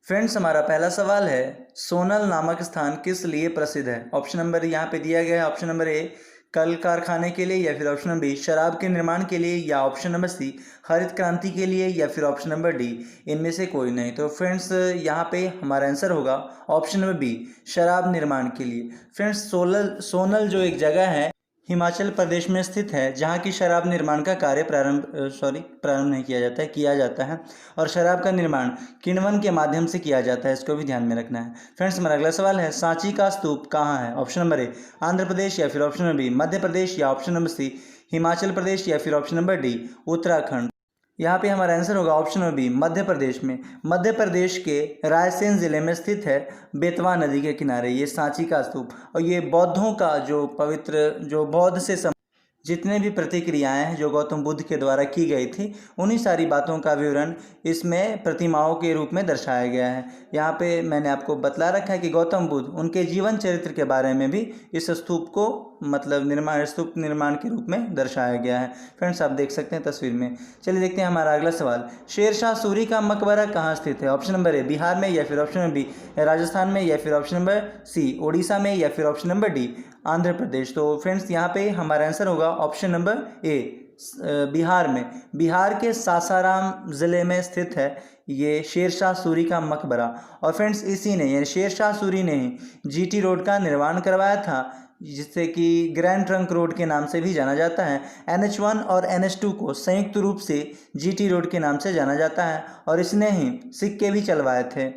Friends, हमारा पहला सवाल है, सोनल नामक स्थान किस लिए प्रसिद्ध है। ऑप्शन नंबर यहाँ पे दिया गया है। ऑप्शन नंबर ए, कल कारखाने के लिए, या फिर ऑप्शन नंबर बी, शराब के निर्माण के लिए, या ऑप्शन नंबर सी, हरित क्रांति के लिए, या फिर ऑप्शन नंबर डी, इनमें से कोई नहीं। तो फ्रेंड्स, यहाँ पे हमारा आंसर होगा ऑप्शन नंबर बी, शराब निर्माण के लिए। फ्रेंड्स, सोनल जो एक जगह है हिमाचल प्रदेश में स्थित है, जहाँ की शराब निर्माण का कार्य प्रारंभ नहीं किया जाता है, किया जाता है। और शराब का निर्माण किण्वन के माध्यम से किया जाता है, इसको भी ध्यान में रखना है। फ्रेंड्स, हमारा अगला सवाल है, सांची का स्तूप कहाँ है। ऑप्शन नंबर ए, आंध्र प्रदेश, या फिर option number B, Madhya Pradesh, या ऑप्शन नंबर सी, हिमाचल प्रदेश, या फिर ऑप्शन नंबर डी, उत्तराखंड। यहाँ पे हमारा आंसर होगा option number B, Madhya Pradesh में। मध्य प्रदेश के रायसेन जिले में स्थित है, बेतवा नदी के किनारे ये सांची का स्तूप। और ये बौद्धों का जो पवित्र, जो बौद्ध से जितने भी प्रतिक्रियाएं हैं जो गौतम बुद्ध के द्वारा की गई थी, उन्हीं सारी बातों का विवरण इसमें प्रतिमाओं के रूप में दर्शाया गया है। यहाँ पे मैंने आपको बतला रखा है कि गौतम बुद्ध, उनके जीवन चरित्र के बारे में भी इस स्तूप को स्तूप निर्माण के रूप में दर्शाया गया है। फ्रेंड्स, आप देख सकते हैं तस्वीर में। चलिए देखते हैं हमारा अगला सवाल, शेरशाह सूरी का मकबरा कहाँ स्थित है। ऑप्शन नंबर ए, बिहार में, या फिर ऑप्शन नंबर बी, राजस्थान में, या फिर ऑप्शन नंबर सी, उड़ीसा में, या फिर option number D, Andhra Pradesh. तो फ्रेंड्स, यहाँ पे हमारा आंसर होगा ऑप्शन नंबर ए, बिहार में। बिहार के सासाराम ज़िले में स्थित है ये शेरशाह सूरी का मकबरा। और फ्रेंड्स, इसी ने, यानी शेरशाह सूरी ने जीटी रोड का निर्माण करवाया था, जिससे कि ग्रैंड ट्रंक रोड के नाम से भी जाना जाता है। NH1 और NH2 को संयुक्त रूप से जीटी रोड के नाम से जाना जाता है। और इसने ही सिक्के भी चलवाए थे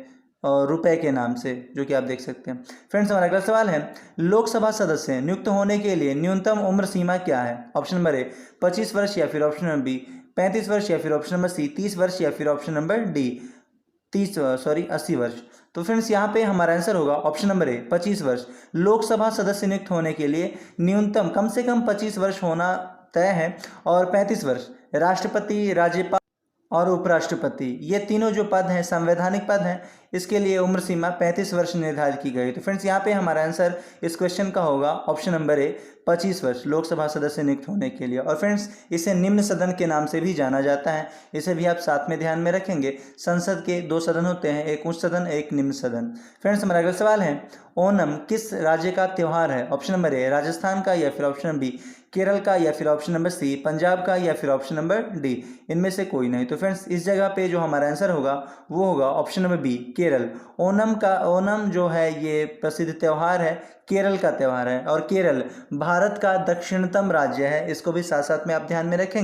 और रुपए के नाम से, जो कि आप देख सकते हैं। फ्रेंड्स, हमारा अगला सवाल है, लोकसभा सदस्य नियुक्त होने के लिए न्यूनतम उम्र सीमा क्या है। ऑप्शन नंबर ए, 25 वर्ष, या फिर ऑप्शन नंबर बी, 35 वर्ष, या फिर ऑप्शन नंबर सी, 30 वर्ष, या फिर ऑप्शन नंबर डी, 80 वर्ष। तो फ्रेंड्स, यहाँ पे हमारा आंसर होगा ऑप्शन नंबर ए, 25 वर्ष। लोकसभा सदस्य नियुक्त होने के लिए न्यूनतम कम से कम 25 वर्ष होना तय है, और 35 वर्ष राष्ट्रपति, राज्यपाल और उपराष्ट्रपति, ये तीनों जो पद हैं संवैधानिक पद हैं, इसके लिए उम्र सीमा 35 वर्ष निर्धारित की गई। तो फ्रेंड्स, यहाँ पे हमारा आंसर इस क्वेश्चन का होगा ऑप्शन नंबर ए, 25 वर्ष लोकसभा सदस्य नियुक्त होने के लिए। और फ्रेंड्स, इसे निम्न सदन के नाम से भी जाना जाता है, इसे भी आप साथ में ध्यान में रखेंगे। संसद के 2 सदन होते हैं, एक उच्च सदन, एक निम्न सदन। फ्रेंड्स, हमारा अगला सवाल है, ओणम किस राज्य का त्यौहार है। ऑप्शन नंबर ए, राजस्थान का, या फिर ऑप्शन नंबर बी, केरल का, या फिर ऑप्शन नंबर सी, पंजाब का, या फिर ऑप्शन नंबर डी, इनमें से कोई नहीं। तो फ्रेंड्स, इस जगह पे जो हमारा आंसर होगा वो होगा option number B, Kerala. Onam जो है ये प्रसिद्ध त्यौहार है, केरल का त्यौहार है। और केरल भारत का दक्षिणतम राज्य है, इसको भी साथ साथ में आप ध्यान में रखेंगे।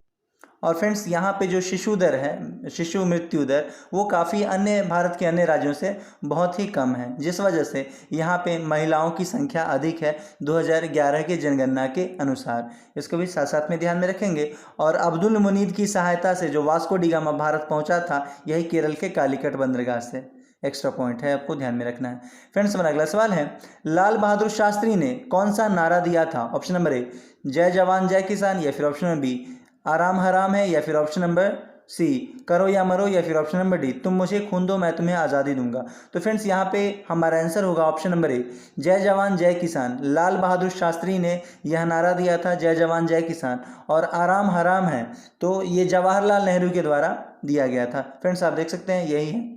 और फ्रेंड्स, यहाँ पे जो शिशु दर है, शिशु मृत्यु दर, वो काफ़ी अन्य भारत के अन्य राज्यों से बहुत ही कम है, जिस वजह से यहाँ पे महिलाओं की संख्या अधिक है 2011 के जनगणना के अनुसार। इसको भी साथ साथ में ध्यान में रखेंगे। और अब्दुल मुनीद की सहायता से जो वास्को डी गामा भारत पहुँचा था, यही केरल के कालीकट बंदरगाह से। एक्स्ट्रा पॉइंट है, आपको ध्यान में रखना है। फ्रेंड्स, हमारा अगला सवाल है, लाल बहादुर शास्त्री ने कौन सा नारा दिया था। ऑप्शन नंबर ए, जय जवान जय किसान, या फिर ऑप्शन नंबर बी, आराम हराम है, या फिर ऑप्शन नंबर सी, करो या मरो, या फिर ऑप्शन नंबर डी, तुम मुझे खून दो मैं तुम्हें आज़ादी दूंगा। तो फ्रेंड्स, यहाँ पे हमारा आंसर होगा ऑप्शन नंबर ए, जय जवान जय किसान। लाल बहादुर शास्त्री ने यह नारा दिया था, जय जवान जय किसान। और आराम हराम है, तो ये जवाहरलाल नेहरू के द्वारा दिया गया था। फ्रेंड्स, आप देख सकते हैं यही है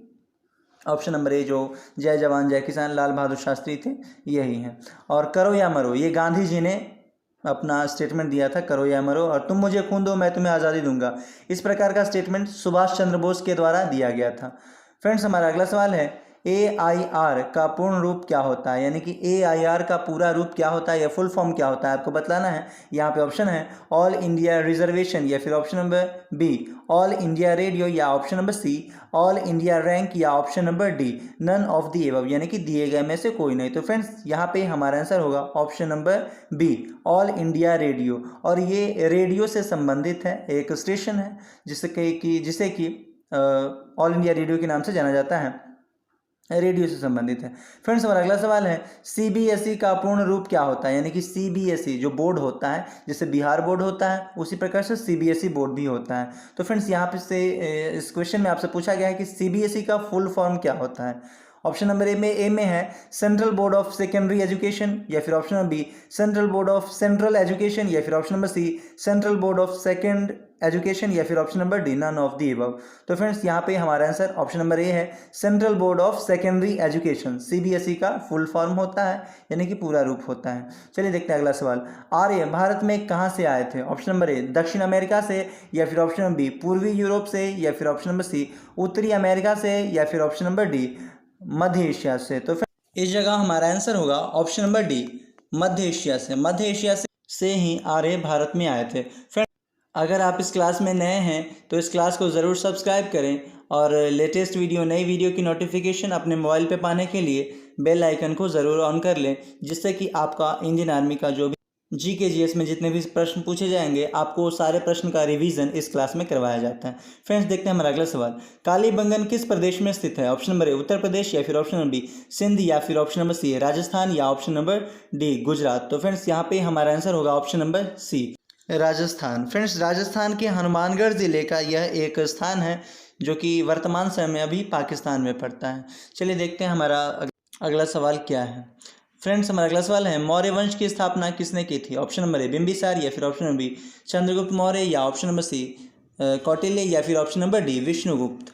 ऑप्शन नंबर ए, जो जय जवान जय किसान लाल बहादुर शास्त्री थे, यही है। और करो या मरो, ये गांधी जी ने अपना स्टेटमेंट दिया था, करो या मरो। और तुम मुझे खून दो मैं तुम्हें आज़ादी दूंगा, इस प्रकार का स्टेटमेंट सुभाष चंद्र बोस के द्वारा दिया गया था। फ्रेंड्स, हमारा अगला सवाल है, AIR का पूर्ण रूप क्या होता है, यानी कि AIR का पूरा रूप क्या होता है या फुल फॉर्म क्या होता है, आपको बतलाना है। यहाँ पे ऑप्शन है ऑल इंडिया रिजर्वेशन, या फिर option number B, all India radio, या option number C, all India rank, या option number D, none of the above, यानी कि दिए गए में से कोई नहीं। तो फ्रेंड्स, यहाँ पे हमारा आंसर होगा option number B, all India radio. और ये रेडियो से संबंधित है, एक स्टेशन है जिसे कि ऑल इंडिया रेडियो के नाम से जाना जाता है, रेडियो से संबंधित है। फ्रेंड्स, हमारा अगला सवाल है, CBSE का पूर्ण रूप क्या होता है, यानी कि CBSE जो बोर्ड होता है, जैसे बिहार बोर्ड होता है उसी प्रकार से CBSE बोर्ड भी होता है। तो फ्रेंड्स, यहाँ पे से इस क्वेश्चन में आपसे पूछा गया है कि CBSE का फुल फॉर्म क्या होता है। ऑप्शन नंबर ए में है central board of secondary education, या फिर option number B central board of central education, या फिर option number C central board of second education, या फिर option number D none of the above. तो friends यहाँ पे हमारा आंसर ऑप्शन नंबर ए है central board of secondary education. CBSE का फुल फॉर्म होता है, यानी कि पूरा रूप होता है। चलिए देखते हैं अगला सवाल। आर्य भारत में कहाँ से आए थे? ऑप्शन नंबर ए दक्षिण अमेरिका से, या फिर ऑप्शन नंबर बी पूर्वी यूरोप से, या फिर ऑप्शन नंबर सी उत्तरी अमेरिका से, या फिर ऑप्शन नंबर डी मध्य एशिया से। तो इस जगह हमारा आंसर होगा ऑप्शन नंबर डी मध्य एशिया से। मध्य एशिया से ही आर्य भारत में आए थे। अगर आप इस क्लास में नए हैं तो इस क्लास को ज़रूर सब्सक्राइब करें और लेटेस्ट वीडियो नई वीडियो की नोटिफिकेशन अपने मोबाइल पे पाने के लिए बेल आइकन को ज़रूर ऑन कर लें, जिससे कि आपका इंडियन आर्मी का जो भी GK GS में जितने भी प्रश्न पूछे जाएंगे आपको सारे प्रश्न का रिवीजन इस क्लास में करवाया जाता है। फ्रेंड्स देखते हैं हमारा अगला सवाल। कालीबंगन किस प्रदेश में स्थित है? ऑप्शन नंबर ए उत्तर प्रदेश, या फिर ऑप्शन नंबर बी सिंध, या फिर ऑप्शन नंबर सी राजस्थान, या ऑप्शन नंबर डी गुजरात। तो फ्रेंड्स यहाँ पे हमारा आंसर होगा option number C Rajasthan. Friends Rajasthan के हनुमानगढ़ ज़िले का यह एक स्थान है जो कि वर्तमान समय में अभी पाकिस्तान में पड़ता है। चलिए देखते हैं हमारा अगला सवाल क्या है। फ्रेंड्स हमारा अगला सवाल है मौर्य वंश की स्थापना किसने की थी? ऑप्शन नंबर ए बिंबिसार, या फिर option number B Chandragupta Maurya, या ऑप्शन नंबर सी कौटिल्य, या फिर ऑप्शन नंबर डी विष्णुगुप्त।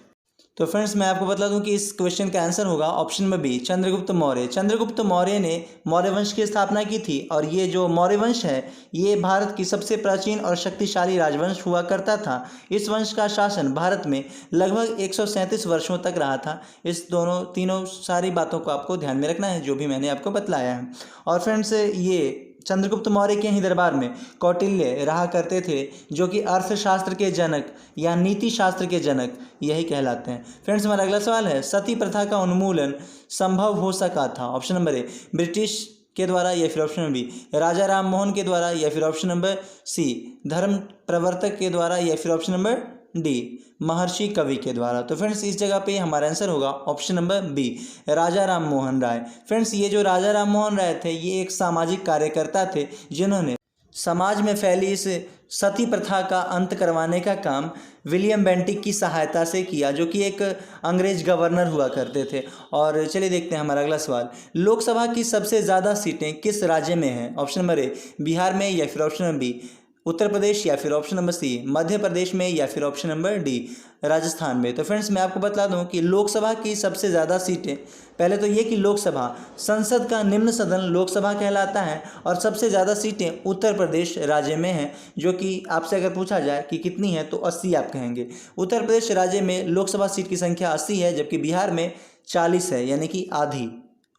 तो फ्रेंड्स मैं आपको बता दूं कि इस क्वेश्चन का आंसर होगा option number B Chandragupta Maurya. Chandragupta Maurya ने मौर्य वंश की स्थापना की थी, और ये जो मौर्य वंश है ये भारत की सबसे प्राचीन और शक्तिशाली राजवंश हुआ करता था। इस वंश का शासन भारत में लगभग 137 वर्षों तक रहा था। इस तीनों सारी बातों को आपको ध्यान में रखना है जो भी मैंने आपको बतलाया है। और फ्रेंड्स ये चंद्रगुप्त मौर्य के ही दरबार में कौटिल्य रहा करते थे, जो कि अर्थशास्त्र के जनक या नीति शास्त्र के जनक यही कहलाते हैं। फ्रेंड्स हमारा अगला सवाल है सती प्रथा का उन्मूलन संभव हो सका था? ऑप्शन नंबर ए ब्रिटिश के द्वारा, या फिर ऑप्शन नंबर बी राजा राम मोहन के द्वारा, या फिर ऑप्शन नंबर सी धर्म प्रवर्तक के द्वारा, या फिर ऑप्शन नंबर डी महर्षि कवि के द्वारा। तो फ्रेंड्स इस जगह पे हमारा आंसर होगा ऑप्शन नंबर बी राजा राम मोहन राय। फ्रेंड्स ये जो राजा राम मोहन राय थे ये एक सामाजिक कार्यकर्ता थे, जिन्होंने समाज में फैली इस सती प्रथा का अंत करवाने का काम विलियम बेंटिक की सहायता से किया, जो कि एक अंग्रेज गवर्नर हुआ करते थे। और चलिए देखते हैं हमारा अगला सवाल। लोकसभा की सबसे ज़्यादा सीटें किस राज्य में हैं? ऑप्शन नंबर ए बिहार में, या फिर option number B Uttar Pradesh, या फिर ऑप्शन नंबर सी मध्य प्रदेश में, या फिर ऑप्शन नंबर डी राजस्थान में। तो फ्रेंड्स मैं आपको बता दूं कि लोकसभा की सबसे ज़्यादा सीटें, पहले तो ये कि लोकसभा संसद का निम्न सदन लोकसभा कहलाता है, और सबसे ज़्यादा सीटें उत्तर प्रदेश राज्य में हैं, जो कि आपसे अगर पूछा जाए कि कितनी है तो 80 आप कहेंगे। उत्तर प्रदेश राज्य में लोकसभा सीट की संख्या 80 है, जबकि बिहार में 40 है, यानी कि आधी,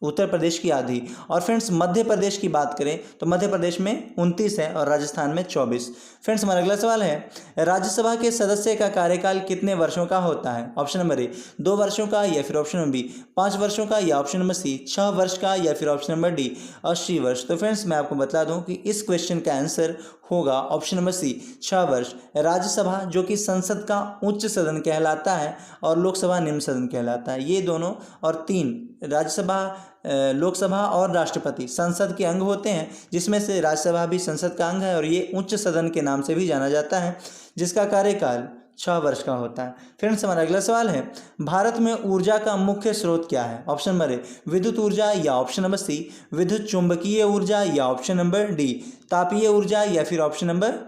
उत्तर प्रदेश की आधी। और फ्रेंड्स मध्य प्रदेश की बात करें तो मध्य प्रदेश में 29 है और राजस्थान में 24। फ्रेंड्स हमारा अगला सवाल है राज्यसभा के सदस्य का कार्यकाल कितने वर्षों का होता है? ऑप्शन नंबर ए 2 वर्षों का, या फिर ऑप्शन नंबर बी 5 वर्षों का, या ऑप्शन नंबर सी 6 वर्ष का, या फिर ऑप्शन नंबर डी 80 वर्ष। तो फ्रेंड्स मैं आपको बता दूं कि इस क्वेश्चन का आंसर होगा ऑप्शन नंबर सी 6 वर्ष। राज्यसभा जो कि संसद का उच्च सदन कहलाता है और लोकसभा निम्न सदन कहलाता है, ये दोनों और 3 राज्यसभा, लोकसभा और राष्ट्रपति संसद के अंग होते हैं, जिसमें से राज्यसभा भी संसद का अंग है, और ये उच्च सदन के नाम से भी जाना जाता है, जिसका कार्यकाल 6 वर्ष का होता है। फ्रेंड्स हमारा अगला सवाल है भारत में ऊर्जा का मुख्य स्रोत क्या है? ऑप्शन नंबर ए विद्युत ऊर्जा, या ऑप्शन नंबर सी विद्युत चुंबकीय ऊर्जा, या ऑप्शन नंबर डी तापीय ऊर्जा, या फिर ऑप्शन नंबर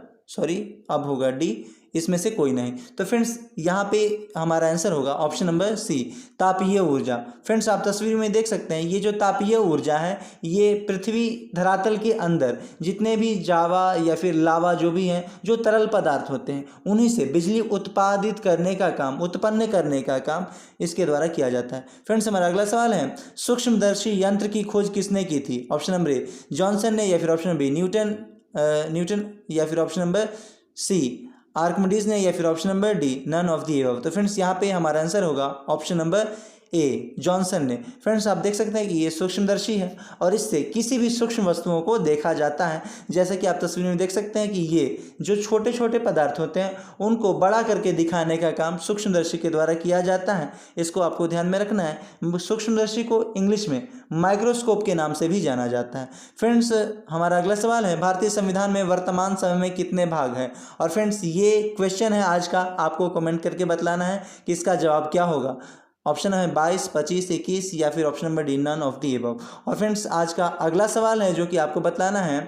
अब होगा डी इसमें से कोई नहीं। तो फ्रेंड्स यहाँ पे हमारा आंसर होगा ऑप्शन नंबर सी तापीय ऊर्जा। फ्रेंड्स आप तस्वीर में देख सकते हैं ये जो तापीय ऊर्जा है ये पृथ्वी धरातल के अंदर जितने भी जावा या फिर लावा जो भी हैं, जो तरल पदार्थ होते हैं, उन्हीं से बिजली उत्पादित करने का काम, उत्पन्न करने का काम इसके द्वारा किया जाता है। फ्रेंड्स हमारा अगला सवाल है सूक्ष्मदर्शी यंत्र की खोज किसने की थी? ऑप्शन नंबर ए जॉनसन ने, या फिर ऑप्शन नंबर बी न्यूटन, या फिर ऑप्शन नंबर सी आर्किमिडीज ने, या फिर option number D none of the above. तो फ्रेंड्स यहाँ पे हमारा आंसर होगा ऑप्शन नंबर ए जॉनसन ने। फ्रेंड्स आप देख सकते हैं कि ये सूक्ष्मदर्शी है और इससे किसी भी सूक्ष्म वस्तुओं को देखा जाता है। जैसे कि आप तस्वीर में देख सकते हैं कि ये जो छोटे छोटे पदार्थ होते हैं उनको बड़ा करके दिखाने का काम सूक्ष्मदर्शी के द्वारा किया जाता है। इसको आपको ध्यान में रखना है। सूक्ष्मदर्शी को इंग्लिश में माइक्रोस्कोप के नाम से भी जाना जाता है। फ्रेंड्स हमारा अगला सवाल है भारतीय संविधान में वर्तमान समय में कितने भाग हैं? और फ्रेंड्स ये क्वेश्चन है आज का, आपको कमेंट करके बतलाना है कि इसका जवाब क्या होगा। ऑप्शन है 22, 25, 21 या फिर option number D none of the above. और फ्रेंड्स आज का अगला सवाल है जो कि आपको बतलाना है,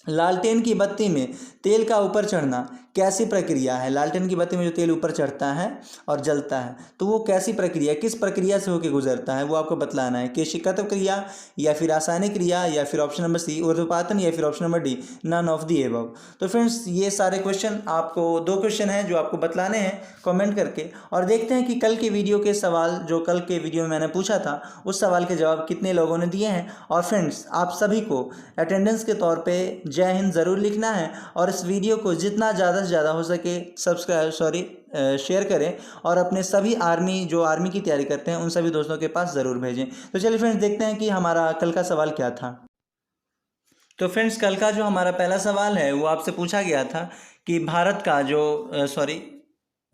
लालटेन की बत्ती में तेल का ऊपर चढ़ना कैसी प्रक्रिया है। लालटेन की बत्ती में जो तेल ऊपर चढ़ता है और जलता है तो वो कैसी प्रक्रिया, किस प्रक्रिया से होकर गुजरता है, वो आपको बतलाना है। केशिकत्व क्रिया या फिर रासायनिक क्रिया या फिर ऑप्शन नंबर सी ऊर्ध्वपातन या फिर option number D none of the above. तो फ्रेंड्स ये सारे क्वेश्चन आपको, 2 क्वेश्चन हैं जो आपको बतलाने हैं कमेंट करके, और देखते हैं कि कल के वीडियो के सवाल जो कल के वीडियो में मैंने पूछा था उस सवाल के जवाब कितने लोगों ने दिए हैं। और फ्रेंड्स आप सभी को अटेंडेंस के तौर पे जय हिंद ज़रूर लिखना है और इस वीडियो को जितना ज़्यादा से ज़्यादा हो सके शेयर करें और अपने सभी आर्मी की तैयारी करते हैं उन सभी दोस्तों के पास ज़रूर भेजें। तो चलिए फ्रेंड्स देखते हैं कि हमारा कल का सवाल क्या था। तो फ्रेंड्स कल का जो हमारा पहला सवाल है वो आपसे पूछा गया था कि भारत का जो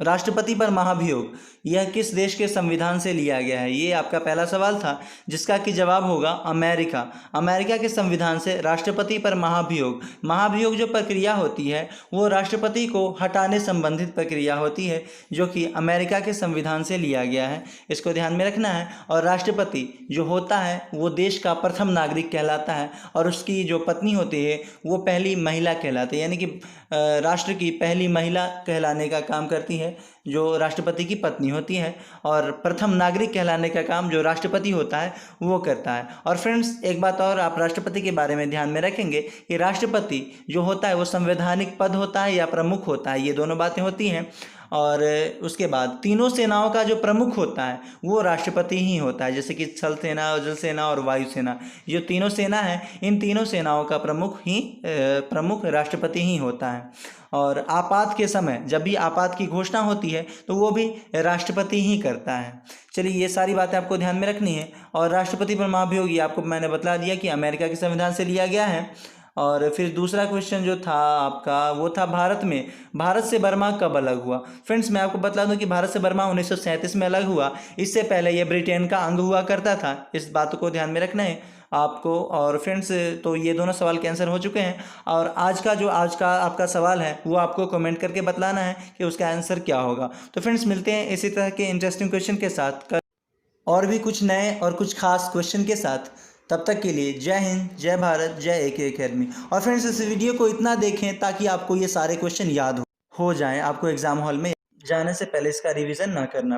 राष्ट्रपति पर महाभियोग यह किस देश के संविधान से लिया गया है। ये आपका पहला सवाल था जिसका कि जवाब होगा अमेरिका। अमेरिका के संविधान से राष्ट्रपति पर महाभियोग जो प्रक्रिया होती है वो राष्ट्रपति को हटाने संबंधित प्रक्रिया होती है जो कि अमेरिका के संविधान से लिया गया है। इसको ध्यान में रखना है। और राष्ट्रपति जो होता है वो देश का प्रथम नागरिक कहलाता है और उसकी जो पत्नी होती है वो पहली महिला कहलाती है, यानी कि राष्ट्र की पहली महिला कहलाने का काम करती है जो राष्ट्रपति की पत्नी होती है, और प्रथम नागरिक कहलाने का काम जो राष्ट्रपति होता है वो करता है। और फ्रेंड्स एक बात और आप राष्ट्रपति के बारे में ध्यान में रखेंगे कि राष्ट्रपति जो होता है वो संवैधानिक पद होता है या प्रमुख होता है, ये दोनों बातें होती हैं। और उसके बाद तीनों सेनाओं का जो प्रमुख होता है वो राष्ट्रपति ही होता है, जैसे कि थल सेना, जल सेना और वायु सेना, जो तीनों सेना है इन तीनों सेनाओं का प्रमुख राष्ट्रपति ही होता है। और आपात के समय जब भी आपात की घोषणा होती है तो वो भी राष्ट्रपति ही करता है। चलिए ये सारी बातें आपको ध्यान में रखनी है। और राष्ट्रपति पर महाभियोग आपको मैंने बतला दिया कि अमेरिका के संविधान से लिया गया है। और फिर दूसरा क्वेश्चन जो था आपका वो था भारत से बर्मा कब अलग हुआ। फ्रेंड्स मैं आपको बतला दूं कि भारत से बर्मा 1937 में अलग हुआ। इससे पहले यह ब्रिटेन का अंग हुआ करता था, इस बात को ध्यान में रखना है आपको। और फ्रेंड्स तो ये दोनों सवाल के आंसर हो चुके हैं। और आज का आपका सवाल है वो आपको कमेंट करके बतलाना है कि उसका आंसर क्या होगा। तो फ्रेंड्स मिलते हैं इसी तरह के इंटरेस्टिंग क्वेश्चन के साथ और भी कुछ नए और कुछ खास क्वेश्चन के साथ। तब तक के लिए जय हिंद, जय भारत, जय AK अकेडमी। और फ्रेंड्स इस वीडियो को इतना देखें ताकि आपको ये सारे क्वेश्चन याद हो जाएं, आपको एग्जाम हॉल में जाने से पहले इसका रिवीजन ना करना।